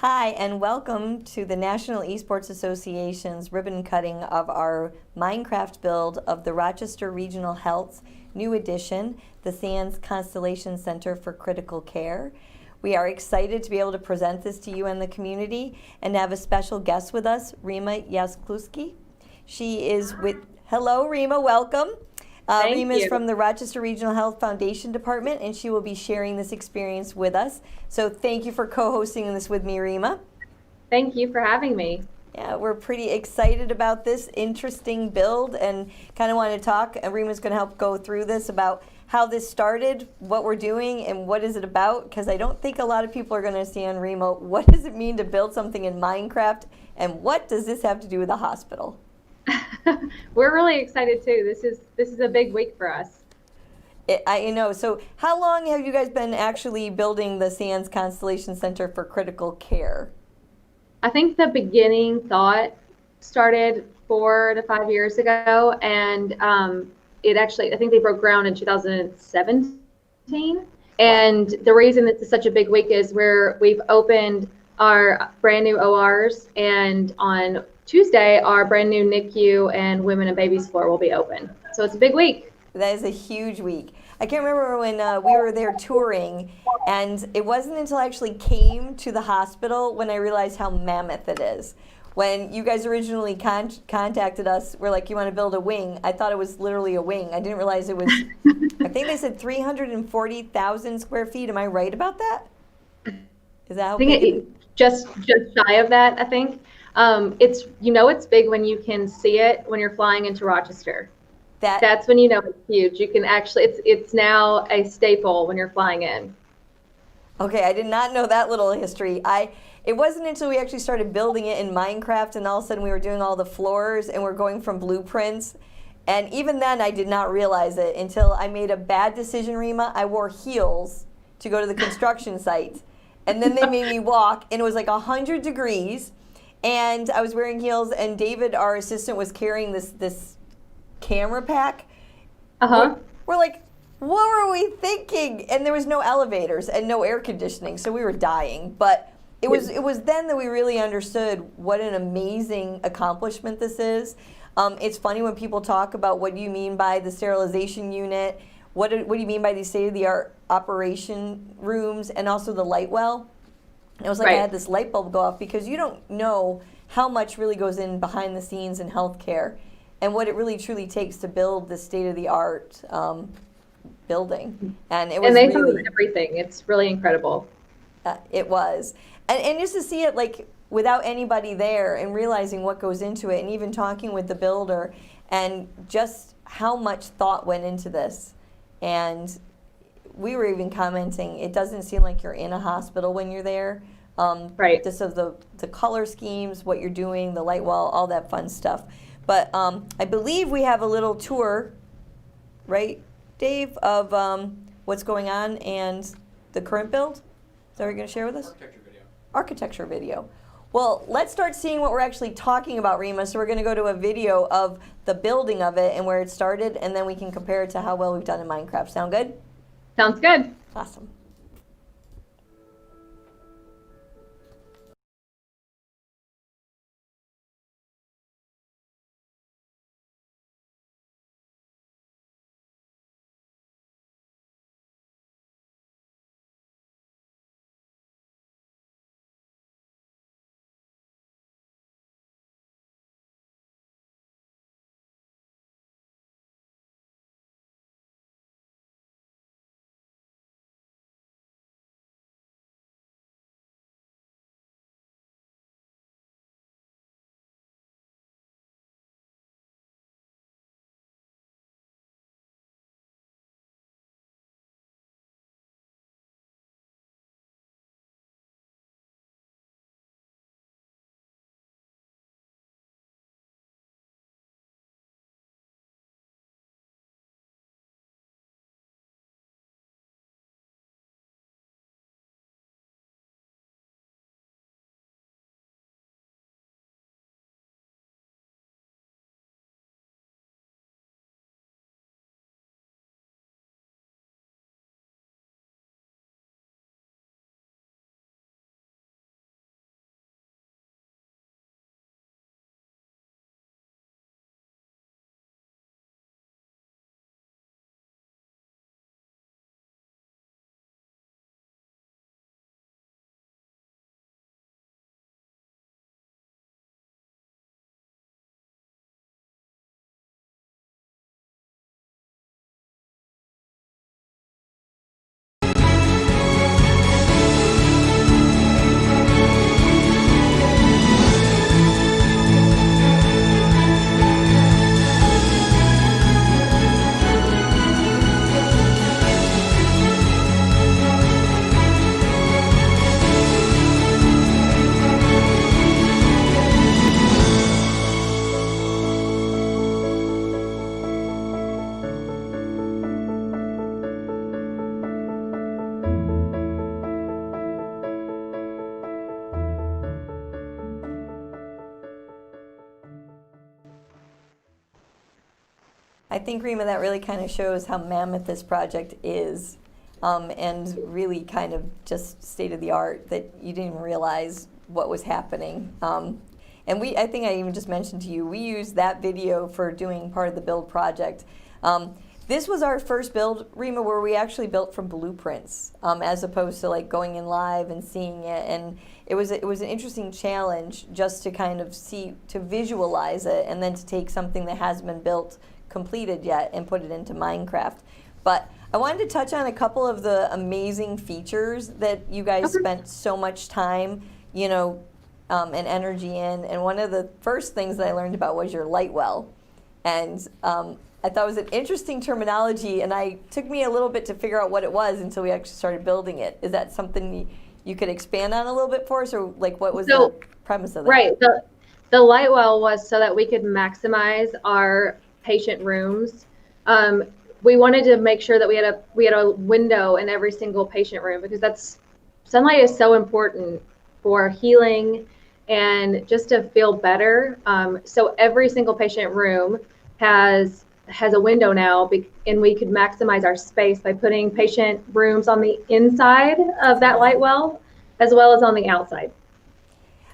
Hi, and welcome to the National Esports Association's ribbon cutting of our Minecraft build of the Rochester Regional Health's new edition, the SANS Constellation Center for Critical Care. We are excited to be able to present this to you and the community and have a special guest with us, Rima Jaskluski. She is with, hello Rima, welcome. Thank Rima is you. from the Rochester Regional Health Foundation Department, and she will be sharing this experience with us. So thank you for co-hosting this with me, Rima. Thank you for having me. Yeah, we're pretty excited about this interesting build and kind of want to talk. And Rima's going to help go through this about how this started, what we're doing, and what is it about. Because I don't think a lot of people are going to understand, Rima, what does it mean to build something in Minecraft, and what does this have to do with the hospital? We're really excited too. This is a big week for us. I know. So, how long have you guys been actually building the SANS Constellation Center for Critical Care? I think the beginning thought started 4 to 5 years ago, and it actually I think they broke ground in 2017. Wow. And the reason this is such a big week is we've opened our brand new ORs, and on Tuesday our brand new NICU and women and babies floor will be open. So it's a big week. That is a huge week. I can't remember when we were there touring, and it wasn't until I actually came to the hospital when I realized how mammoth it is. When you guys originally contacted us, we're like, you want to build a wing? I thought it was literally a wing. I didn't realize it was, I think they said 340,000 square feet. Am I right about that? Is that how I think big it is? just shy of that. I think it's big when you can see it when you're flying into Rochester. That That's when you know it's huge. You can actually it's now a staple when you're flying in. Okay, I did not know that little history. It wasn't until we actually started building it in Minecraft and all of a sudden we were doing all the floors and we're going from blueprints. And even then I did not realize it until I made a bad decision, Rima. I wore heels to go to the construction site. And then they made me walk and it was like 100 degrees and I was wearing heels and David, our assistant, was carrying this camera pack. we're, Uh-huh. we're like, what were we thinking? And there was no elevators and no air conditioning, so we were dying. But it was then that we really understood what an amazing accomplishment this is. It's funny when people talk about what do you mean by the sterilization unit, what do you mean by these state-of-the-art operation rooms, and also the light well. And it was like I Right. had this light bulb go off because you don't know how much really goes in behind the scenes in healthcare and what it really truly takes to build this state-of-the-art building. And it And was they thought of really, everything. It's really incredible. it was. And just to see it like without anybody there and realizing what goes into it and even talking with the builder and just how much thought went into this. And we were even commenting, it doesn't seem like you're in a hospital when you're there. Right. Just of the color schemes, what you're doing, the light wall, all that fun stuff. But I believe we have a little tour, right, Dave, of what's going on and the current build. Is that what you're going to share with us? Architecture video. Architecture video. Well, let's start seeing what we're actually talking about, Rima. So we're going to go to a video of the building of it and where it started, and then we can compare it to how well we've done in Minecraft. Sound good? Sounds good. Awesome. I think, Rima, that really kind of shows how mammoth this project is, and really kind of just state of the art, that you didn't even realize what was happening. And I think I even just mentioned to you, we used that video for doing part of the build project. This was our first build, Rima, where we actually built from blueprints, as opposed to like going in live and seeing it. And it was an interesting challenge just to kind of to visualize it, and then to take something that hasn't been built, completed yet, and put it into Minecraft. But I wanted to touch on a couple of the amazing features that you guys spent so much time, and energy in. And one of the first things that I learned about was your light well. And I thought it was an interesting terminology, and it took me a little bit to figure out what it was until we actually started building it. Is that something you could expand on a little bit for us, or like what was the premise of that? Right. The light well was so that we could maximize our patient rooms. We wanted to make sure that we had a window in every single patient room, because sunlight is so important for healing and just to feel better. So every single patient room has a window now, and we could maximize our space by putting patient rooms on the inside of that light well as well as on the outside.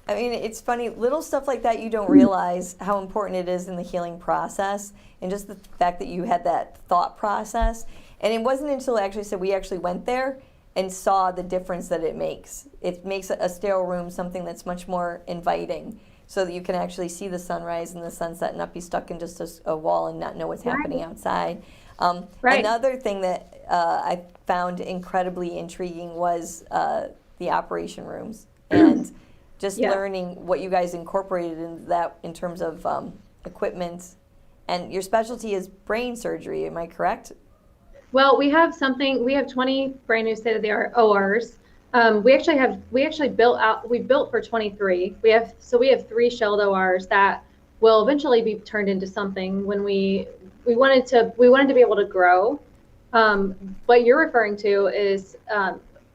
I mean, it's funny, little stuff like that, you don't realize how important it is in the healing process, and just the fact that you had that thought process. And it wasn't until we actually went there and saw the difference that it makes. It makes a sterile room something that's much more inviting, so that you can actually see the sunrise and the sunset and not be stuck in just a wall and not know what's happening outside. Another thing that I found incredibly intriguing was the operation rooms, and just learning what you guys incorporated into that in terms of equipment. And your specialty is brain surgery, am I correct? Well, we have 20 brand new state-of-the-art ORs. We built for 23. We have 3 shelled ORs that will eventually be turned into something when we wanted to be able to grow. What you're referring to is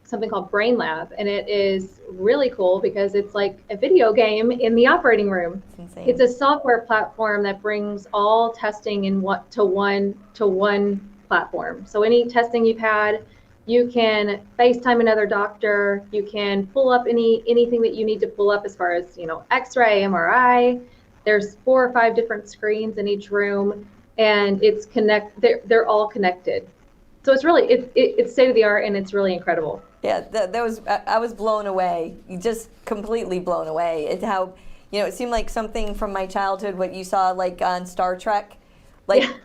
something called Brain Lab, and it is really cool because it's like a video game in the operating room. That's insane. It's a software platform that brings all testing to one platform. So any testing you've had, you can FaceTime another doctor. You can pull up anything that you need to pull up as far as X-ray, MRI. There's 4 or 5 different screens in each room, and they're all connected. So it's really it's state of the art, and it's really incredible. Yeah, I was blown away, just completely blown away at how it seemed like something from my childhood. What you saw like on Star Trek.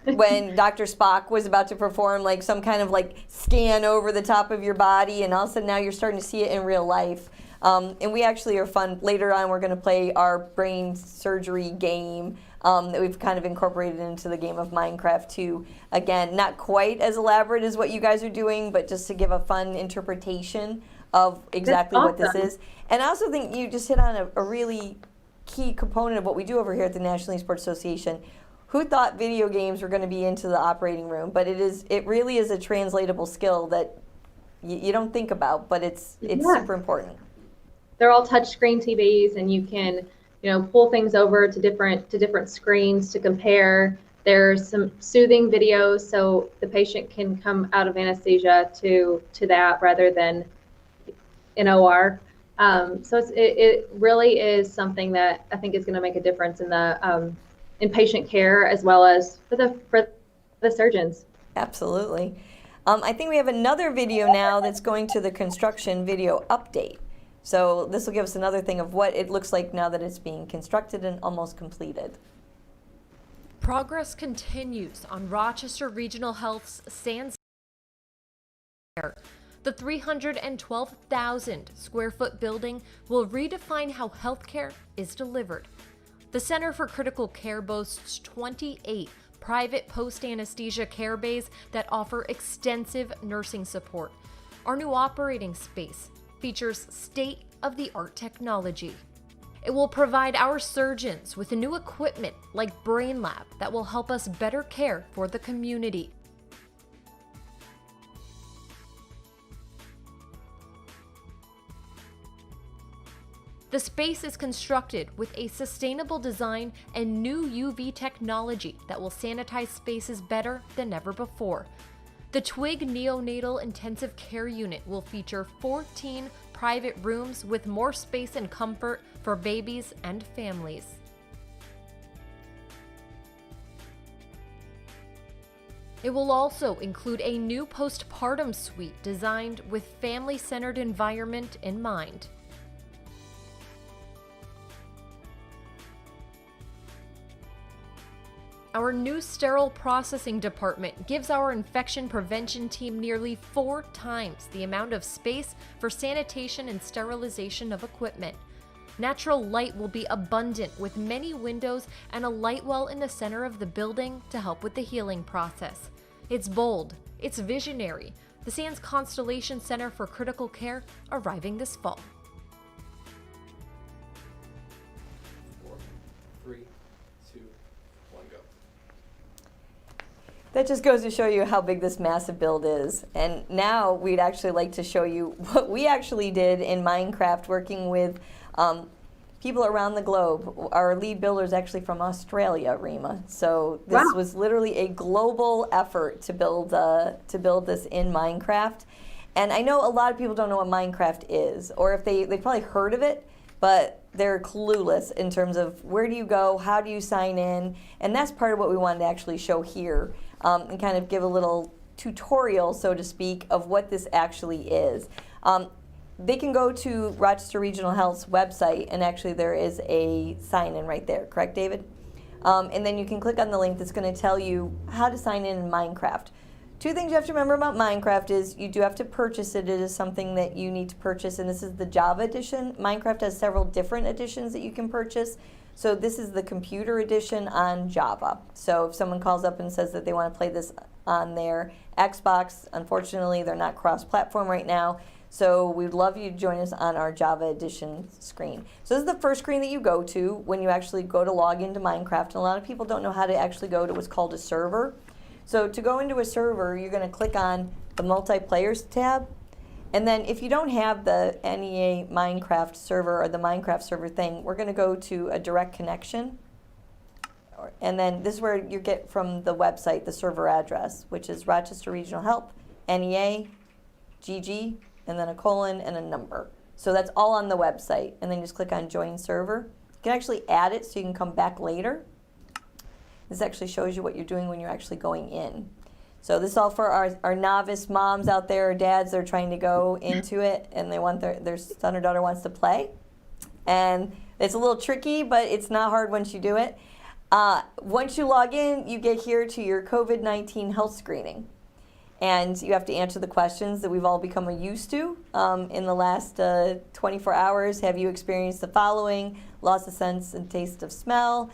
When Dr. Spock was about to perform like some kind of like scan over the top of your body, and all of a sudden now you're starting to see it in real life. And we actually are fun. Later on, we're going to play our brain surgery game that we've kind of incorporated into the game of Minecraft too. Again, not quite as elaborate as what you guys are doing, but just to give a fun interpretation of exactly what this is. And I also think you just hit on a really key component of what we do over here at the National Esports Association. Who thought video games were going to be into the operating room? But it really is a translatable skill that you don't think about, but it's super important. They're all touchscreen TVs, and you can pull things over to different screens to compare. There's some soothing videos, so the patient can come out of anesthesia to that rather than an OR. So it really is something that I think is going to make a difference in patient care as well as for the surgeons. Absolutely. I think we have another video now that's going to the construction video update. So this will give us another thing of what it looks like now that it's being constructed and almost completed. Progress continues on Rochester Regional Health's Sands. The 312,000 square foot building will redefine how healthcare is delivered. The Center for Critical Care boasts 28 private post-anesthesia care bays that offer extensive nursing support. Our new operating space features state-of-the-art technology. It will provide our surgeons with new equipment like Brain Lab that will help us better care for the community. The space is constructed with a sustainable design and new UV technology that will sanitize spaces better than ever before. The TWIG Neonatal Intensive Care Unit will feature 14 private rooms with more space and comfort for babies and families. It will also include a new postpartum suite designed with family-centered environment in mind. Our new sterile processing department gives our infection prevention team nearly 4 times the amount of space for sanitation and sterilization of equipment. Natural light will be abundant with many windows and a light well in the center of the building to help with the healing process. It's bold, it's visionary. The Sands Constellation Center for Critical Care arriving this fall. 4, 3, 2, 1, go. That just goes to show you how big this massive build is. And now we'd actually like to show you what we actually did in Minecraft working with people around the globe. Our lead builder is actually from Australia, Rima. So this was literally a global effort to build this in Minecraft. And I know a lot of people don't know what Minecraft is, or if they've probably heard of it, but they're clueless in terms of where do you go, how do you sign in, and that's part of what we wanted to actually show here, and kind of give a little tutorial, so to speak, of what this actually is. They can go to Rochester Regional Health's website, and actually there is a sign-in right there, correct, David? And then you can click on the link that's going to tell you how to sign in Minecraft. 2 things you have to remember about Minecraft is you do have to purchase it. It is something that you need to purchase, and this is the Java edition. Minecraft has several different editions that you can purchase. So this is the computer edition on Java. So if someone calls up and says that they want to play this on their Xbox, unfortunately they're not cross-platform right now. So we'd love you to join us on our Java edition screen. So this is the first screen that you go to when you actually go to log into Minecraft. And a lot of people don't know how to actually go to what's called a server. So to go into a server, you're going to click on the Multiplayers tab. And then if you don't have the NEA Minecraft server or the Minecraft server thing, we're going to go to a direct connection. And then this is where you get from the website the server address, which is Rochester Regional Health, NEA, GG, and then a colon and a number. So that's all on the website. And then you just click on Join Server. You can actually add it so you can come back later. This actually shows you what you're doing when you're actually going in. So this is all for our novice moms out there, or dads that are trying to go into it, and they want their son or daughter wants to play. And it's a little tricky, but it's not hard once you do it. Once you log in, you get here to your COVID-19 health screening. And you have to answer the questions that we've all become used to in the last 24 hours. Have you experienced the following? Loss of sense and taste of smell,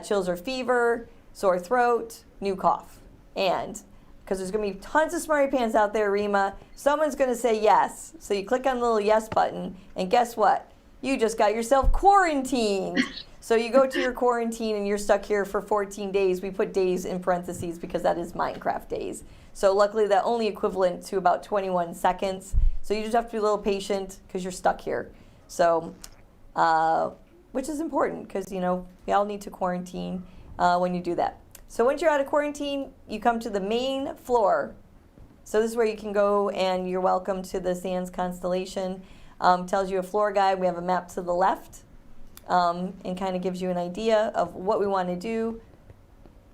chills or fever, sore throat, new cough. And because there's going to be tons of smarty pants out there, Rima, someone's going to say yes. So you click on the little yes button, and guess what? You just got yourself quarantined. So you go to your quarantine and you're stuck here for 14 days. We put days in parentheses because that is Minecraft days. So luckily that only equivalent to about 21 seconds. So you just have to be a little patient because you're stuck here. So, which is important because, you know, we all need to quarantine when you do that. So once you're out of quarantine, you come to the main floor. So this is where you can go, and you're welcome to the Sands Constellation. Tells you a floor guide. We have a map to the left, and kind of gives you an idea of what we want to do.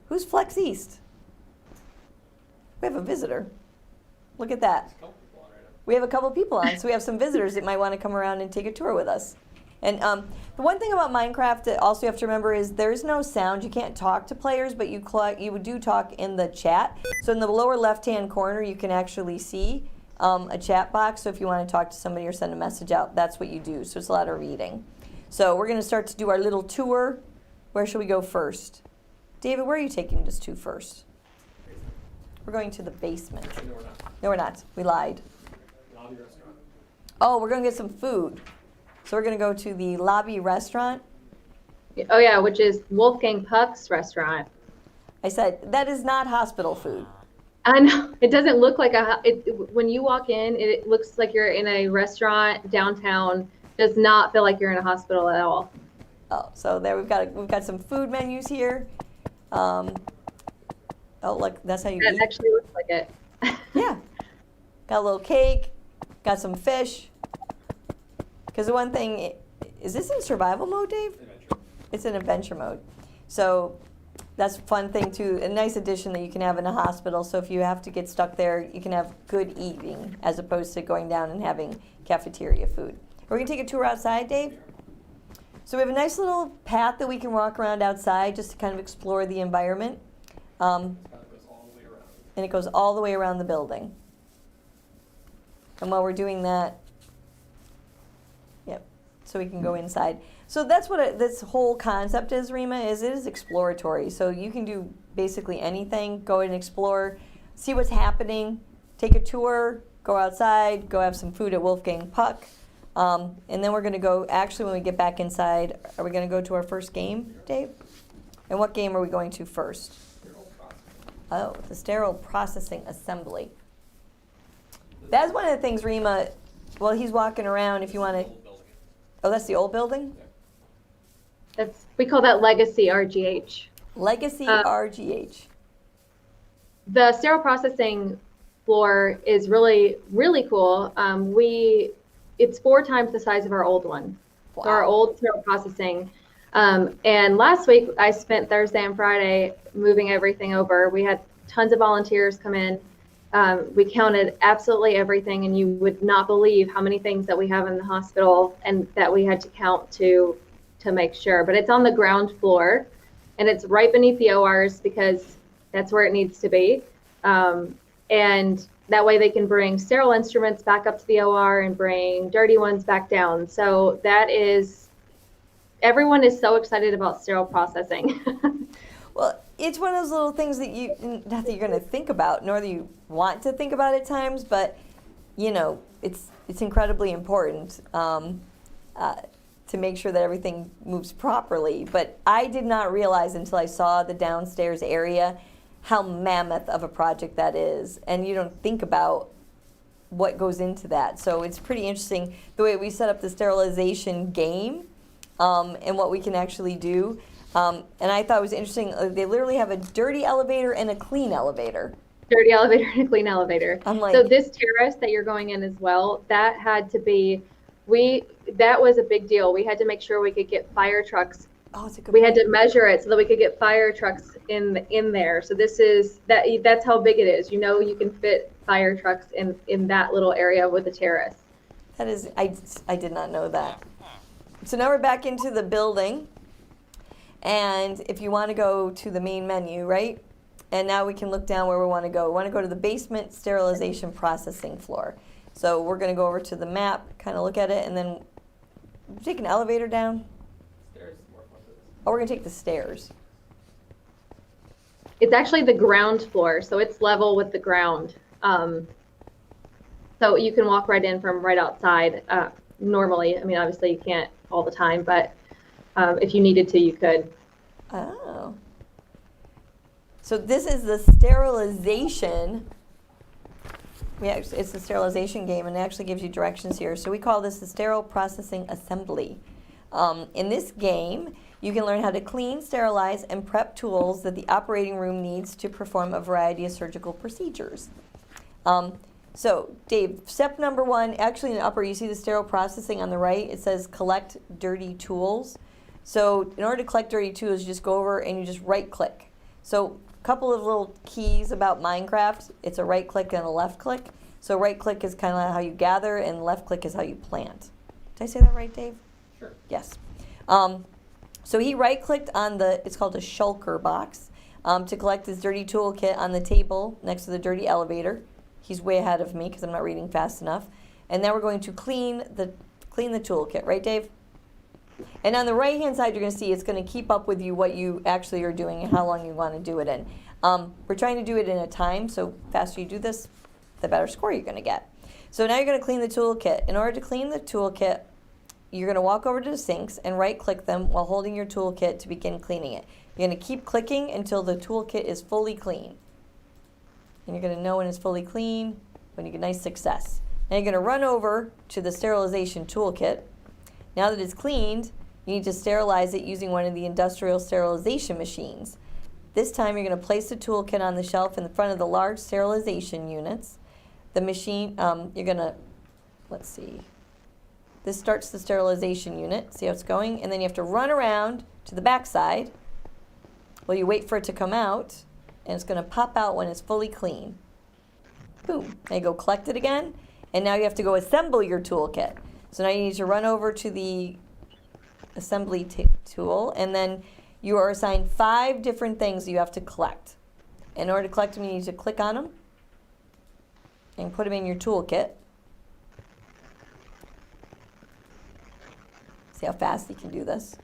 Who's Flex East? We have a visitor. Look at that. We have a couple people on, so we have some visitors that might want to come around and take a tour with us. And the one thing about Minecraft that also you have to remember is there's no sound. You can't talk to players, but you do talk in the chat. So in the lower left-hand corner, you can actually see a chat box. So if you want to talk to somebody or send a message out, that's what you do. So it's a lot of reading. So we're going to start to do our little tour. Where should we go first? David, where are you taking us to first? We're going to the basement. No, we're not. No, we're not. We lied. Lobby restaurant. Oh, we're going to get some food. So we're going to go to the lobby restaurant. Oh yeah, which is Wolfgang Puck's restaurant. I said, that is not hospital food. I know, it doesn't look like when you walk in, it looks like you're in a restaurant downtown Does not feel like you're in a hospital at all. Oh, so there we've got some food menus here. Oh, look, that's how you That eat. actually looks like it. Yeah. Got a little cake. Got some fish. Because the one thing, is this in survival mode, Dave? Adventure. It's in adventure mode. So that's a fun thing too. A nice addition that you can have in a hospital. So if you have to get stuck there, you can have good eating as opposed to going down and having cafeteria food. We're going to take a tour outside, Dave. So we have a nice little path that we can walk around outside just to kind of explore the environment. Kind of goes all the way around. And it goes all the way around the building. And while we're doing that, yep, so we can go inside. So that's what this whole concept is, Rima, is it is exploratory. So you can do basically anything, go and explore, see what's happening, take a tour, go outside, go have some food at Wolfgang Puck. And then we're going to go, actually when we get back inside, are we going to go to our first game, Dave? And what game are we going to first? Sterile processing. Oh, the sterile processing assembly. That's one of the things, Rima, while he's walking around, if you want to, Old building. oh, that's the old building? We call that Legacy RGH. Legacy RGH. The sterile processing floor is really, really cool. It's 4 times the size of our old one. Wow. So our old sterile processing. And last week, I spent Thursday and Friday moving everything over. We had tons of volunteers come in. We counted absolutely everything, and you would not believe how many things that we have in the hospital and that we had to count to make sure. But it's on the ground floor, and it's right beneath the ORs because that's where it needs to be. And that way they can bring sterile instruments back up to the OR and bring dirty ones back down. So everyone is so excited about sterile processing. Well, it's one of those little things that not that you're going to think about, nor that you want to think about at times, but, you know, it's incredibly important to make sure that everything moves properly. But I did not realize until I saw the downstairs area how mammoth of a project that is. And you don't think about what goes into that. So it's pretty interesting the way we set up the sterilization game and what we can actually do. And I thought it was interesting, they literally have a dirty elevator and a clean elevator. Dirty elevator and a clean elevator. I'm like, So this terrace that you're going in as well, that had to be, that was a big deal. We had to make sure we could get fire trucks. oh, it's a good We had point. to measure it so that we could get fire trucks in there. So that's how big it is. You know, you can fit fire trucks in that little area with the terrace. That is, I did not know that. So now we're back into the building. And if you want to go to the main menu, right? And now we can look down where we want to go. We want to go to the basement sterilization processing floor. So we're going to go over to the map, kind of look at it, and then take an elevator down. Stairs is more fun for this. Oh, we're going to take the stairs. It's actually the ground floor, so it's level with the ground. So you can walk right in from right outside. Normally, I mean, obviously you can't all the time, but if you needed to, you could. Oh. So this is the sterilization. It's the sterilization game, and it actually gives you directions here. So we call this the sterile processing assembly. In this game, you can learn how to clean, sterilize, and prep tools that the operating room needs to perform a variety of surgical procedures. So, Dave, step number 1, actually in the upper, you see the sterile processing on the right. It says collect dirty tools. So in order to collect dirty tools, you just go over and you just right-click. So a couple of little keys about Minecraft. It's a right-click and a left-click. So right-click is kind of how you gather, and left-click is how you plant. Did I say that right, Dave? Sure. Yes. So he right-clicked on it's called a shulker box, to collect his dirty toolkit on the table next to the dirty elevator. He's way ahead of me because I'm not reading fast enough. And now we're going to clean the toolkit, right, Dave? And on the right-hand side, you're going to see it's going to keep up with you what you actually are doing and how long you want to do it in. We're trying to do it in a time, so the faster you do this, the better score you're going to get. So now you're going to clean the toolkit. In order to clean the toolkit, you're going to walk over to the sinks and right-click them while holding your toolkit to begin cleaning it. You're going to keep clicking until the toolkit is fully clean. And you're going to know when it's fully clean, when you get nice success. Now you're going to run over to the sterilization toolkit, Now that it's cleaned, you need to sterilize it using one of the industrial sterilization machines. This time you're going to place the toolkit on the shelf in front of the large sterilization units. The machine, you're going to, let's see, this starts the sterilization unit, see how it's going, and then you have to run around to the back side while you wait for it to come out, and it's going to pop out when it's fully clean. Boom. Now you go collect it again, and now you have to go assemble your toolkit. So now you need to run over to the assembly tool, and then you are assigned 5 different things you have to collect. In order to collect them, you need to click on them and put them in your toolkit. See how fast you can do this.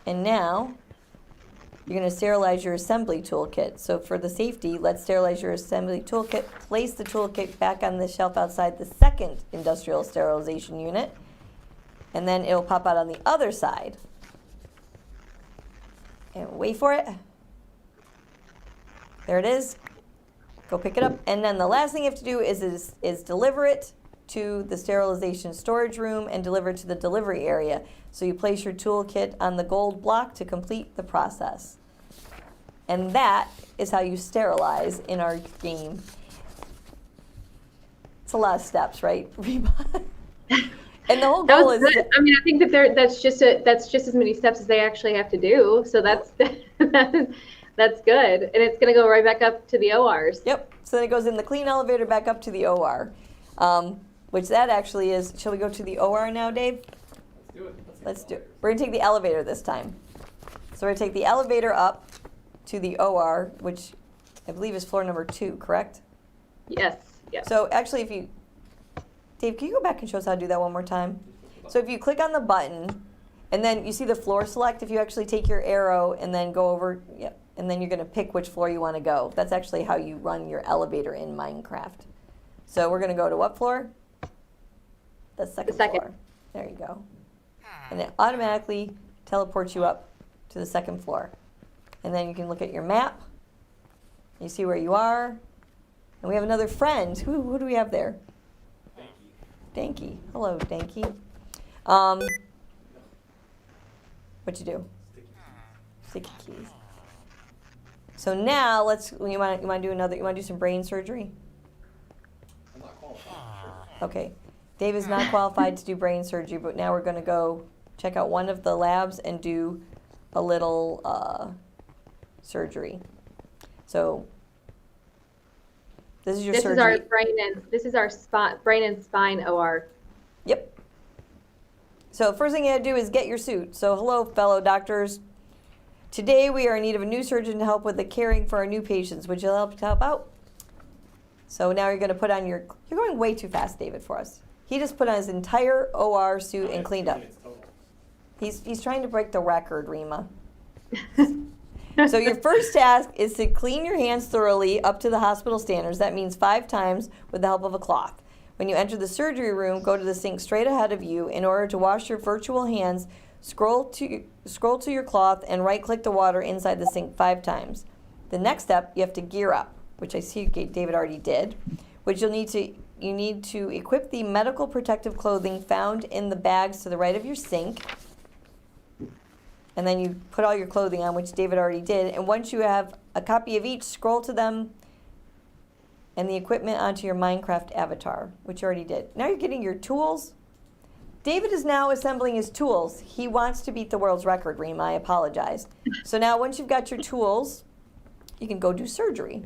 And now you're going to sterilize your assembly toolkit. So for the safety, let's sterilize your assembly toolkit. Place the toolkit back on the shelf outside the second industrial sterilization unit. And then it'll pop out on the other side. And wait for it. There it is. Go pick it up. And then the last thing you have to do is deliver it to the sterilization storage room and deliver it to the delivery area. So you place your toolkit on the gold block to complete the process. And that is how you sterilize in our game. It's a lot of steps, right, Reba? And the whole That goal was is... good. I mean, I think that that's just as many steps as they actually have to do. So that's that's good. And it's going to go right back up to the ORs. Yep. So then it goes in the clean elevator back up to the OR, which that actually is... Shall we go to the OR now, Dave? Let's do it. Let's do it. We're going to take the elevator this time. So we're going to take the elevator up to the OR, which I believe is floor number 2, correct? Yes. Yes. So actually, if you... Dave, can you go back and show us how to do that one more time? So if you click on the button, and then you see the floor select, if you actually take your arrow and then go over, yep, and then you're going to pick which floor you want to go. That's actually how you run your elevator in Minecraft. So we're going to go to what floor? The second floor. There you go. And it automatically teleports you up to the second floor. And then you can look at your map. You see where you are. And we have another friend. Who do we have there? Danky. Hello, Danky. What'd you do? Sticky keys. So now you want to do some brain surgery? I'm not qualified. Okay. Dave is not qualified to do brain surgery, but now we're going to go check out one of the labs and do a little surgery. So this is your surgery. This is our brain and spine OR. Yep. So first thing you have to do is get your suit. So hello, fellow doctors. Today we are in need of a new surgeon to help with the caring for our new patients. Would you help out? So now you're going to put on you're going way too fast, David, for us. He just put on his entire OR suit and cleaned up. He's trying to break the record, Rima. So your first task is to clean your hands thoroughly up to the hospital standards. That means 5 times with the help of a cloth. When you enter the surgery room, go to the sink straight ahead of you. In order to wash your virtual hands, scroll to your cloth and right-click the water inside the sink 5 times. The next step, you have to gear up, which I see David already did, which you need to equip the medical protective clothing found in the bags to the right of your sink. And then you put all your clothing on, which David already did. And once you have a copy of each, scroll to them and the equipment onto your Minecraft avatar, which you already did. Now you're getting your tools. David is now assembling his tools. He wants to beat the world's record, Reem. I apologize. So now once you've got your tools, you can go do surgery.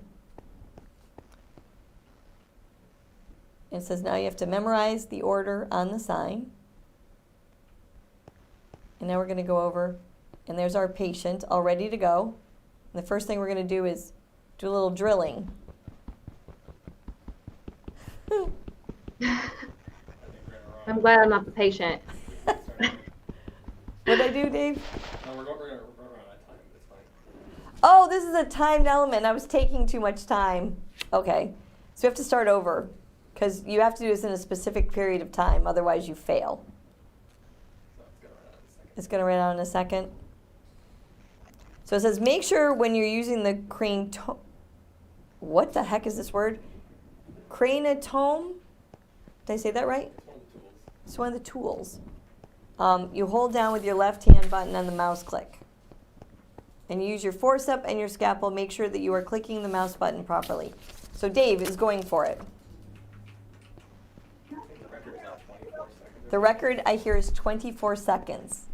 It says now you have to memorize the order on the sign. And now we're going to go over, and there's our patient all ready to go. And the first thing we're going to do is do a little drilling. I'm glad I'm not the patient. What'd I do, Dave? No, we're going to run out of time. It's fine. Oh, this is a timed element. I was taking too much time. Okay. So we have to start over because you have to do this in a specific period of time. Otherwise, you fail. So It's going to run out in a second. So it says, make sure when you're using the what the heck is this word? Cranotome? Did I say that right? It's one of the tools. It's one of the tools. You hold down with your left hand button on the mouse click. And you use your forceps and your scalpel. Make sure that you are clicking the mouse button properly. So Dave is going for it. I think the record is now 24 seconds. The record I hear is 24 seconds.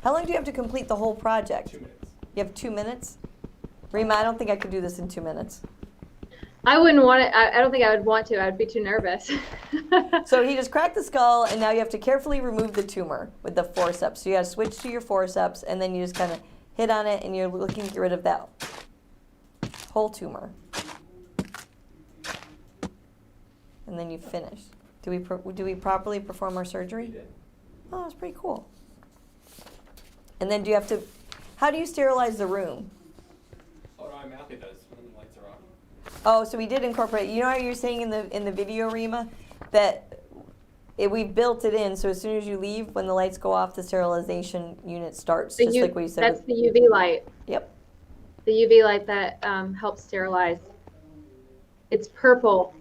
How long do you have to complete the whole project? 2 minutes. You have 2 minutes? Rima, I don't think I could do this in 2 minutes. I wouldn't want it. I don't think I would want to. I'd be too nervous. So he just cracked the skull, and now you have to carefully remove the tumor with the forceps. So you got to switch to your forceps, and then you just kind of hit on it, and you're looking to get rid of that whole tumor. And then you finish. Do we properly perform our surgery? We did. Oh, that's pretty cool. And then do you have to, how do you sterilize the room? Oh, no, my mouth it does when the lights are off. Oh, so we did incorporate, you know how you're saying in the video, Rima, that we built it in, so as soon as you leave, when the lights go off, the sterilization unit starts, just like what you said. That's the UV light. Yep. The UV light that helps sterilize. It's purple.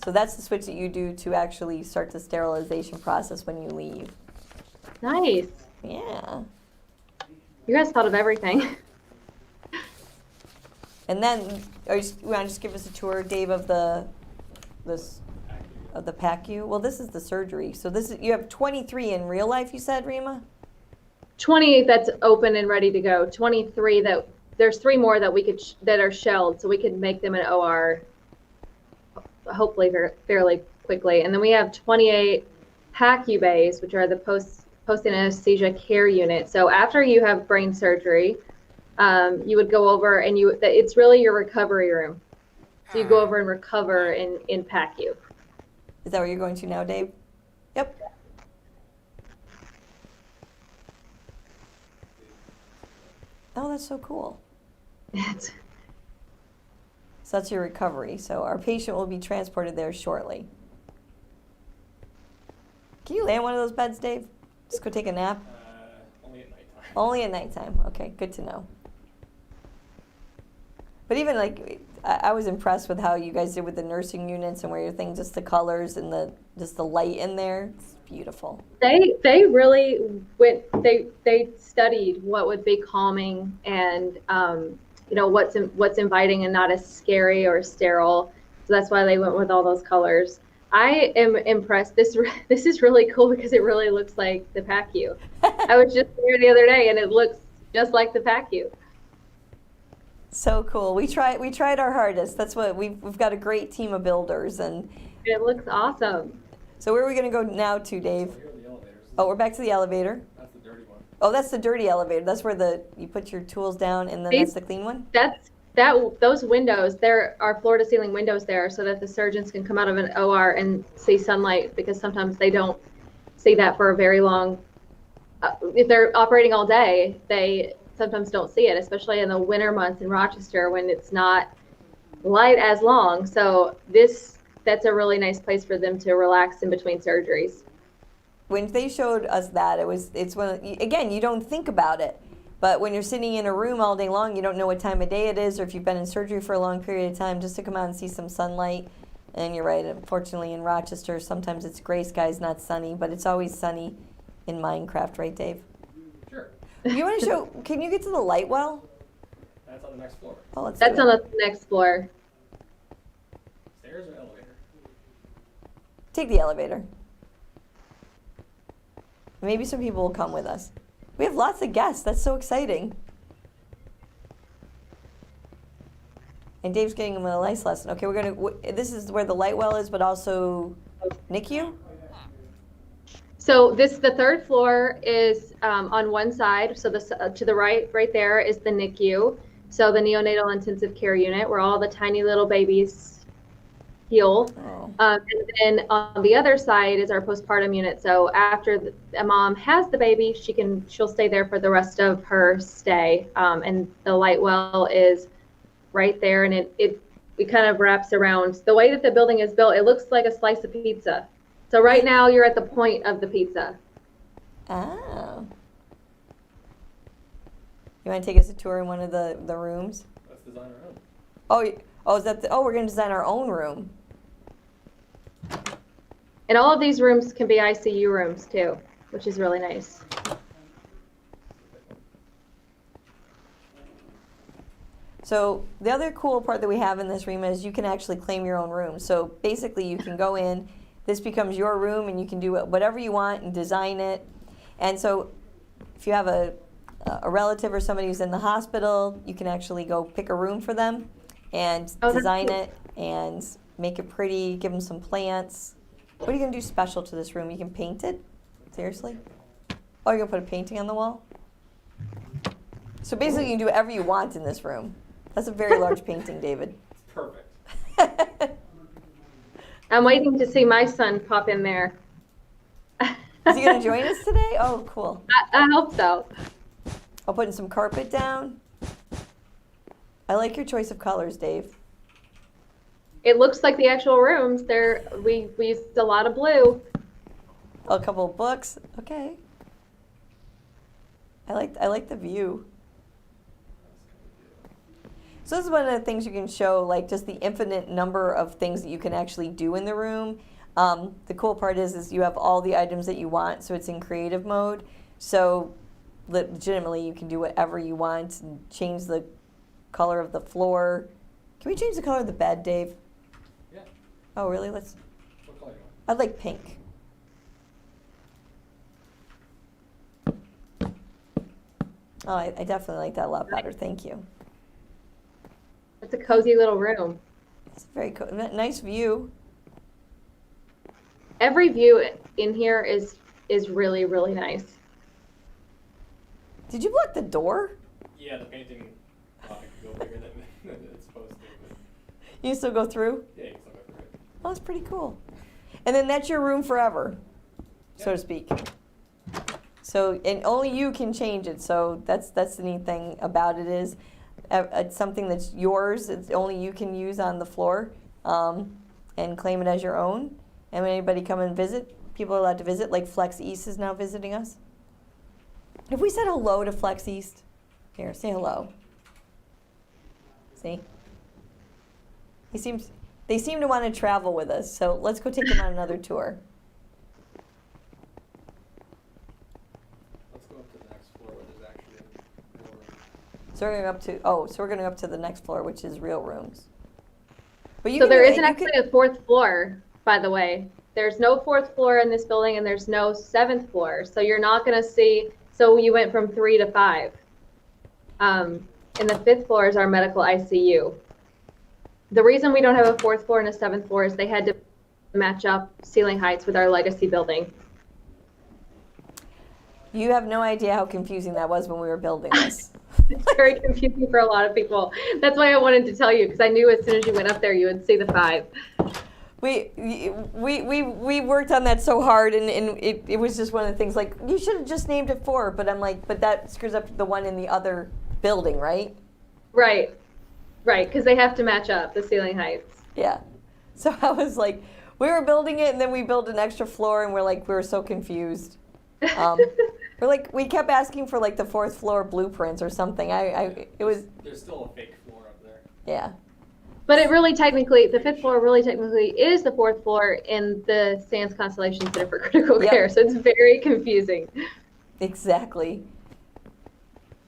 So that's the switch that you do to actually start the sterilization process when you leave. Nice. Yeah. You guys thought of everything. And then, you want to just give us a tour, Dave, of the PACU? Well, this is the surgery. So you have 23 in real life, you said, Rima? 20 that's open and ready to go. 23 there's 3 more that we could that are shelled, so we could make them an OR hopefully fairly quickly. And then we have 28 PACU bays, which are the post anesthesia care unit. So after you have brain surgery, you would go over and it's really your recovery room. So you go over and recover in PACU. Is that where you're going to now, Dave? Yep. Oh, that's so cool. So that's your recovery. So our patient will be transported there shortly. Can you lay on one of those beds, Dave? Just go take a nap? Only at nighttime. Only at nighttime. Okay, good to know. But even I was impressed with how you guys did with the nursing units and where your thing, just the colors and just the light in there. It's beautiful. They really went. They studied what would be calming and what's inviting and not as scary or sterile. So that's why they went with all those colors. I am impressed. This is really cool because it really looks like the PACU. I was just there the other day and it looks just like the PACU. So cool. We tried our hardest. That's what we've got a great team of builders, and it looks awesome. So where are we going to go now to, Dave? So here are the elevators. Oh, we're back to the elevator. That's the dirty one. Oh, that's the dirty elevator. That's where you put your tools down, and then that's the clean one? Those windows, there are floor to ceiling windows there so that the surgeons can come out of an OR and see sunlight, because sometimes they don't see that for a very long, if they're operating all day, they sometimes don't see it, especially in the winter months in Rochester when it's not light as long. So that's a really nice place for them to relax in between surgeries. When they showed us that, it's when, again, you don't think about it. But when you're sitting in a room all day long, you don't know what time of day it is, or if you've been in surgery for a long period of time, just to come out and see some sunlight. And you're right, unfortunately in Rochester, sometimes it's gray skies, not sunny, but it's always sunny in Minecraft, right, Dave? Sure. You want to show, can you get to the light well? That's on the next floor. Oh, let's That's do on it. the next floor. Stairs or elevator? Take the elevator. Maybe some people will come with us. We have lots of guests. That's so exciting. And Dave's getting them a nice lesson. Okay, this is where the light well is, but also NICU? So the third floor is on one side. So to the right there is the NICU. So the Neonatal Intensive Care Unit, where all the tiny little babies heal. Oh. And then on the other side is our postpartum unit. So after a mom has the baby, she'll stay there for the rest of her stay. And the light well is right there, and it kind of wraps around. The way that the building is built, it looks like a slice of pizza. So right now you're at the point of the pizza. Oh. You want to take us a tour in one of the rooms? Let's design our own. Oh, is that we're going to design our own room. And all of these rooms can be ICU rooms too, which is really nice. So the other cool part that we have in this room is you can actually claim your own room. So basically you can go in, this becomes your room, and you can do whatever you want and design it. And so if you have a relative or somebody who's in the hospital, you can actually go pick a room for them and design it and make it pretty, give them some plants. What are you going to do special to this room? You can paint it? Seriously? Oh, you're going to put a painting on the wall? So basically you can do whatever you want in this room. That's a very large painting, David. It's perfect. I'm waiting to see my son pop in there. Is he going to join us today? Oh, cool. I hope so. I'll put in some carpet down. I like your choice of colors, Dave. It looks like the actual rooms. We used a lot of blue. Oh, a couple of books. Okay. I like the view. So this is one of the things you can show, like just the infinite number of things that you can actually do in the room. The cool part is you have all the items that you want, so it's in creative mode. So legitimately, you can do whatever you want and change the color of the floor. Can we change the color of the bed, Dave? Yeah. Oh, really? What color do you want? I'd like pink. Oh, I definitely like that a lot better. Thank you. It's a cozy little room. It's a very nice view. Every view in here is really, really nice. Did you block the door? Yeah, the painting thought it could go bigger than it's supposed to. But You can still go through? yeah, you can still go through it. Oh, that's pretty cool. And then that's your room forever, so to speak. So, and only you can change it. So that's the neat thing about it is it's something that's yours. It's only you can use on the floor and claim it as your own. And when anybody come and visit, people are allowed to visit. Like Flex East is now visiting us. If we said hello to Flex East, here, say hello. See? They seem to want to travel with us. So let's go take them on another tour. Let's go up to the next floor where there's actually a real room. So we're going up to the next floor, which is real rooms. But So there isn't actually a fourth floor, by the way. There's no fourth floor in this building, and there's no seventh floor. So you're not going to see. So you went from 3 to 5. And the fifth floor is our medical ICU. The reason we don't have a fourth floor and a seventh floor is they had to match up ceiling heights with our legacy building. You have no idea how confusing that was when we were building this. It's very confusing for a lot of people. That's why I wanted to tell you, because I knew as soon as you went up there, you would see the 5. We worked on that so hard, and it was just one of the things, like, you should have just named it 4, but I'm like, but that screws up the one in the other building, right? Right, because they have to match up the ceiling heights. Yeah. So I was like, we were building it, and then we built an extra floor, and we were so confused. We kept asking for like the 4th floor blueprints or something. There's still a fake floor up there. Yeah. But it really technically, the 5th floor really technically is the 4th floor in the Sands Constellation Center for Critical Yep. Care. So it's very confusing. Exactly.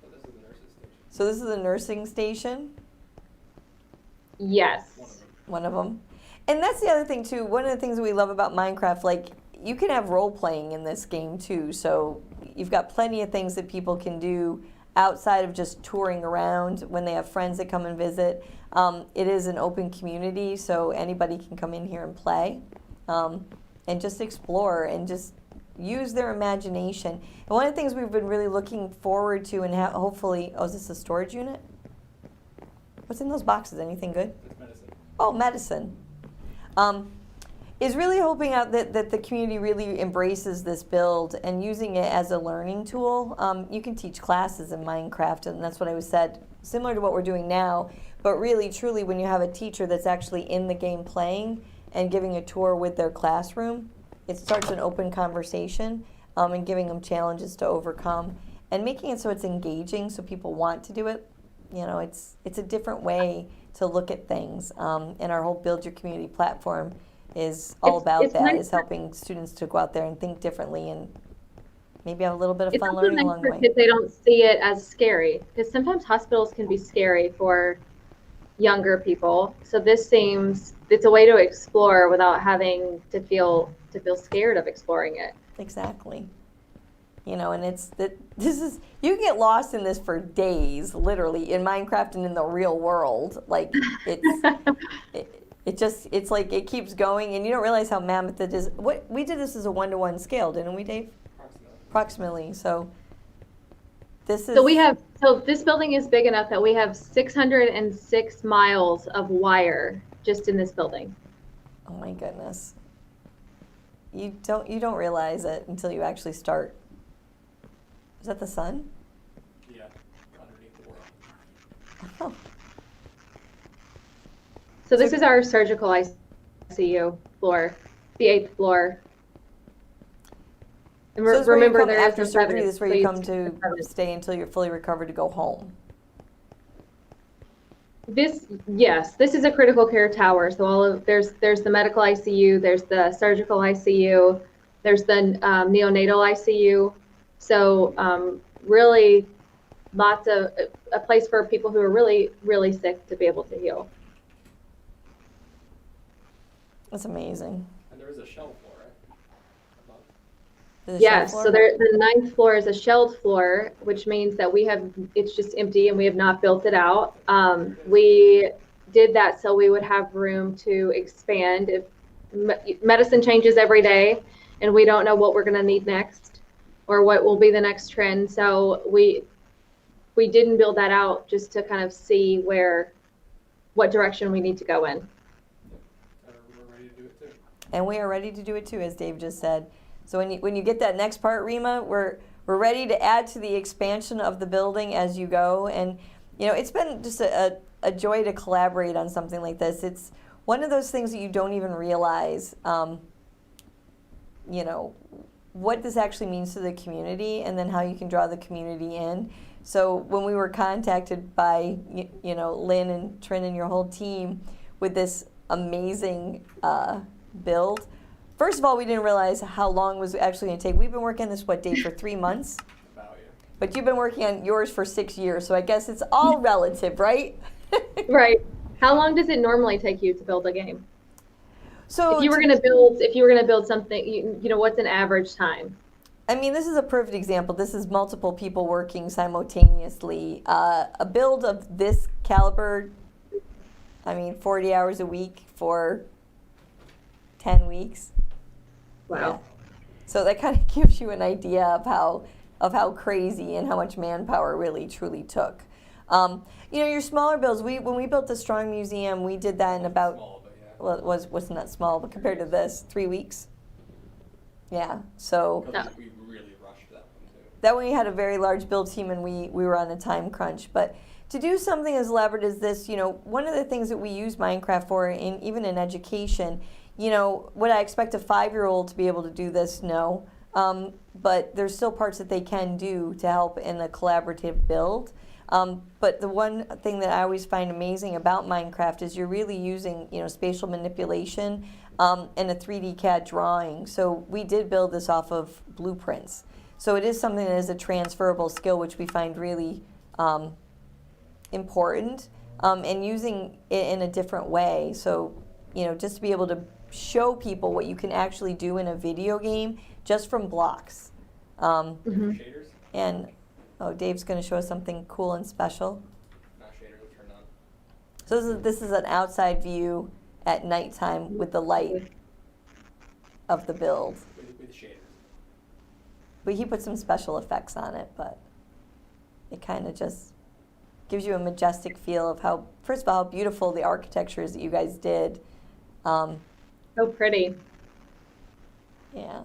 So this is the nurses' station. So this is the nursing station, Yes. one of them. And that's the other thing too. One of the things that we love about Minecraft, like you can have role playing in this game too. So you've got plenty of things that people can do outside of just touring around when they have friends that come and visit. It is an open community, so anybody can come in here and play and just explore and just use their imagination. And one of the things we've been really looking forward to and hopefully, is this a storage unit? What's in those boxes? Anything good? It's medicine. Oh, medicine. Is really hoping out that the community really embraces this build and using it as a learning tool. You can teach classes in Minecraft, and that's what I said, similar to what we're doing now, but really, truly, when you have a teacher that's actually in the game playing and giving a tour with their classroom, it starts an open conversation and giving them challenges to overcome and making it so it's engaging so people want to do it. You know, it's a different way to look at things, and our whole Build Your Community platform is all about it's that, nice is helping students to go out there and think differently and maybe have a little bit of It's fun also learning nice along the for way. kids they don't see it as scary, because sometimes hospitals can be scary for younger people. So this seems it's a way to explore without having to feel scared of exploring it. Exactly. You know, and it's that this is you can get lost in this for days, literally, in Minecraft and in the real world. Like it's like it keeps going, and you don't realize how mammoth it is. What we did this as a 1-to-1 scale, didn't we, Dave? Approximately. So this is. So this building is big enough that we have 606 miles of wire just in this building. Oh my goodness. You don't realize it until you actually start. Is that the sun? Yeah, underneath the world. Oh. So this is our surgical ICU floor, the 8th floor. And So this is where you remember, come there after is surgery. This is where you come please. to stay until you're fully recovered to go home. This is a critical care tower. So there's the medical ICU, there's the surgical ICU, there's the neonatal ICU. So really, lots of a place for people who are really, really sick to be able to heal. That's amazing. And there is a shell floor, right? Above. There's a Yes, shelf so floor? the 9th floor is a shelled floor, which means that it's just empty and we have not built it out. We did that so we would have room to expand if medicine changes every day and we don't know what we're going to need next or what will be the next trend. So we didn't build that out just to kind of see what direction we need to go in. And we're ready to do it too. And we are ready to do it too, as Dave just said. So when you get that next part, Rima, we're ready to add to the expansion of the building as you go. And you know, it's been just a joy to collaborate on something like this. It's one of those things that you don't even realize, you know, what this actually means to the community, and then how you can draw the community in. So when we were contacted by you know, Lynn and Trin and your whole team with this amazing build. First of all, we didn't realize how long it was actually going to take. We've been working on this, Dave, for 3 months? About you. But you've been working on yours for 6 years, so I guess it's all relative, right? Right. How long does it normally take you to build a game? So If you were going to build something, you know, what's an average time? I mean, this is a perfect example. This is multiple people working simultaneously. A build of this caliber, I mean, 40 hours a week for 10 weeks. Wow. Yeah. So that kind of gives you an idea of how crazy and how much manpower really truly took. You know, your smaller builds. When we built the Strong Museum, we did that in about Small, but yeah. well, it wasn't that small, but compared to this, 3 weeks. Yeah. So Because we really rushed that one too. that one we had a very large build team, and we were on a time crunch. But to do something as elaborate as this, you know, one of the things that we use Minecraft for, even in education. You know, would I expect a 5-year-old to be able to do this? No. But there's still parts that they can do to help in a collaborative build. But the one thing that I always find amazing about Minecraft is you're really using, you know, spatial manipulation and a 3D CAD drawing. So we did build this off of blueprints. So it is something that is a transferable skill, which we find really important, and using it in a different way. So, you know, just to be able to show people what you can actually do in a video game just from blocks. Shaders? And, oh, Dave's going to show us something cool and special. Not shaders, which are not. So this is an outside view at nighttime with the light of the build. With shaders. But he put some special effects on it, but it kind of just gives you a majestic feel of how, first of all, how beautiful the architecture is that you guys did. So pretty. Yeah.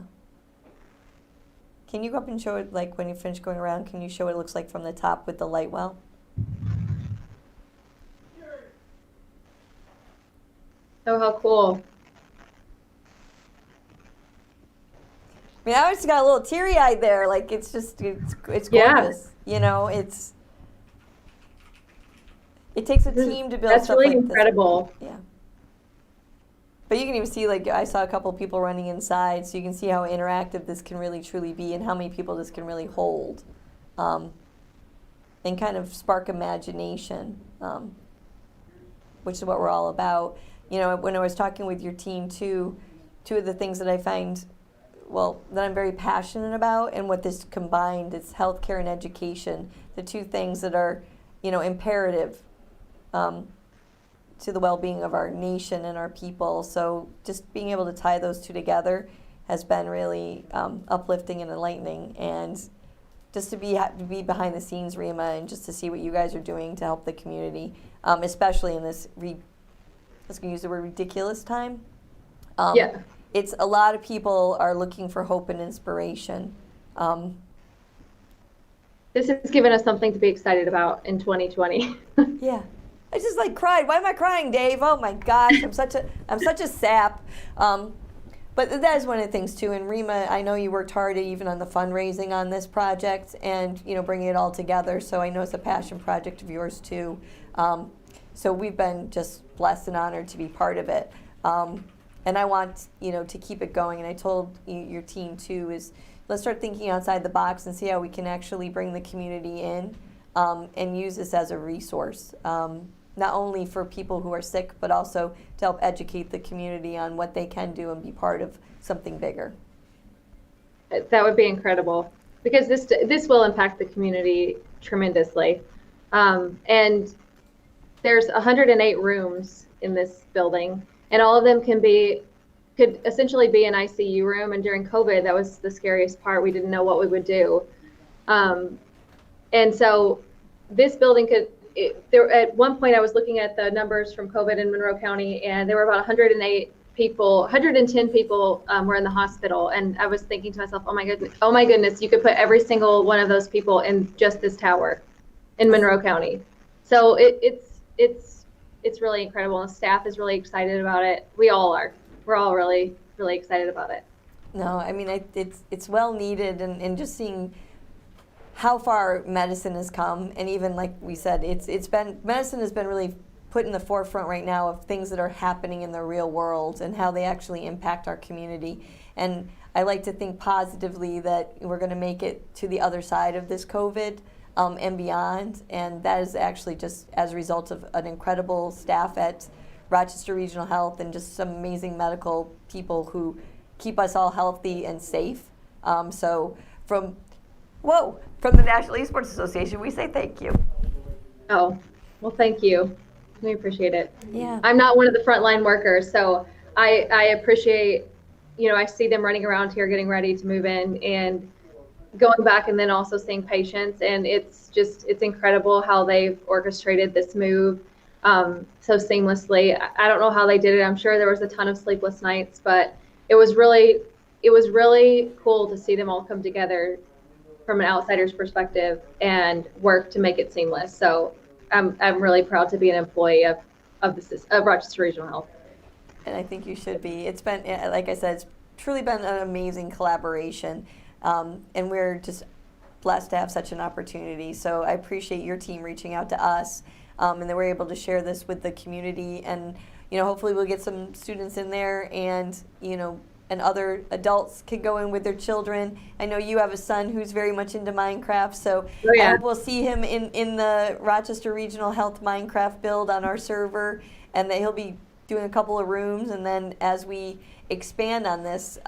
Can you go up and show it, like, when you finish going around, can you show what it looks like from the top with the light well? Oh, how cool. I mean, I just got a little teary-eyed there. Like, it's just, it's Yeah. gorgeous. You know, it takes a team to build That's stuff really like incredible. this. Yeah. But you can even see, like, I saw a couple people running inside, so you can see how interactive this can really truly be and how many people this can really hold, and kind of spark imagination, which is what we're all about. You know, when I was talking with your team too, two of the things that I find, well, that I'm very passionate about, and what this combined, it's healthcare and education, the two things that are, you know, imperative to the well-being of our nation and our people. So just being able to tie those two together has been really uplifting and enlightening. And just to be behind the scenes, Rima, and just to see what you guys are doing to help the community, especially in this, let's use the word ridiculous time. Yeah. It's a lot of people are looking for hope and inspiration. This has given us something to be excited about in 2020. Yeah. I just like cried. Why am I crying, Dave? Oh my gosh, I'm such a sap. But that is one of the things too. And Rima, I know you worked hard even on the fundraising on this project, and you know, bringing it all together. So I know it's a passion project of yours too. So we've been just blessed and honored to be part of it. And I want, you know, to keep it going. And I told your team too, is let's start thinking outside the box and see how we can actually bring the community in, and use this as a resource. Not only for people who are sick, but also to help educate the community on what they can do and be part of something bigger. That would be incredible, because this will impact the community tremendously. And there's 108 rooms in this building, and all of them could essentially be an ICU room. And during COVID, that was the scariest part. We didn't know what we would do. And so this building at one point I was looking at the numbers from COVID in Monroe County, and there were about 110 people were in the hospital. And I was thinking to myself, oh my goodness, you could put every single one of those people in just this tower in Monroe County. So it's really incredible, and the staff is really excited about it. We all are. We're all really, really excited about it. No, I mean, it's well needed, and just seeing how far medicine has come, and even like we said, medicine has been really put in the forefront right now of things that are happening in the real world and how they actually impact our community. And I like to think positively that we're going to make it to the other side of this COVID and beyond, and that is actually just as a result of an incredible staff at Rochester Regional Health and just some amazing medical people who keep us all healthy and safe. So from the National Esports Association, we say thank you. Oh, well, thank you. We appreciate it. Yeah. I'm not one of the frontline workers, so I appreciate, you know, I see them running around here getting ready to move in and going back, and then also seeing patients. And it's incredible how they've orchestrated this move so seamlessly. I don't know how they did it. I'm sure there was a ton of sleepless nights, but it was really cool to see them all come together from an outsider's perspective and work to make it seamless. So I'm really proud to be an employee of Rochester Regional Health. And I think you should be. It's been, like I said, it's truly been an amazing collaboration, and we're just blessed to have such an opportunity. So I appreciate your team reaching out to us, and that we're able to share this with the community. And you know, hopefully we'll get some students in there, and you know, and other adults can go in with their children. I know you have a son who's very much into Minecraft, so I hope we'll see him in the Rochester Regional Health Minecraft build on our server, and that he'll be doing a couple of rooms. And then as we expand on this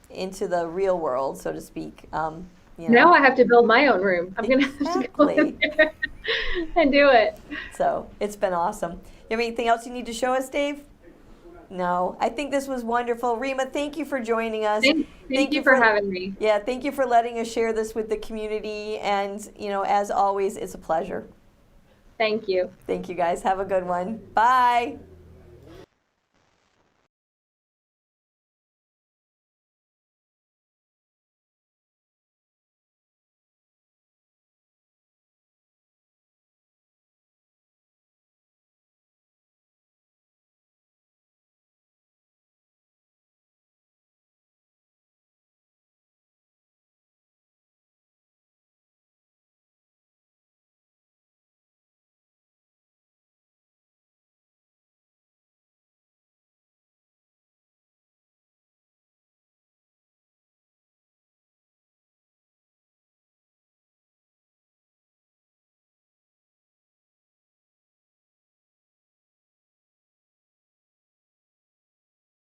into the real world, so to speak, you know. Now I have to build my own room. I'm gonna have to go in there and do it. So it's been awesome. You have anything else you need to show us, Dave? No, I think this was wonderful. Rima, thank you for joining us. Thank you for having me. Yeah, thank you for letting us share this with the community. And, you know, as always, it's a pleasure. Thank you. Thank you, guys. Have a good one. Bye.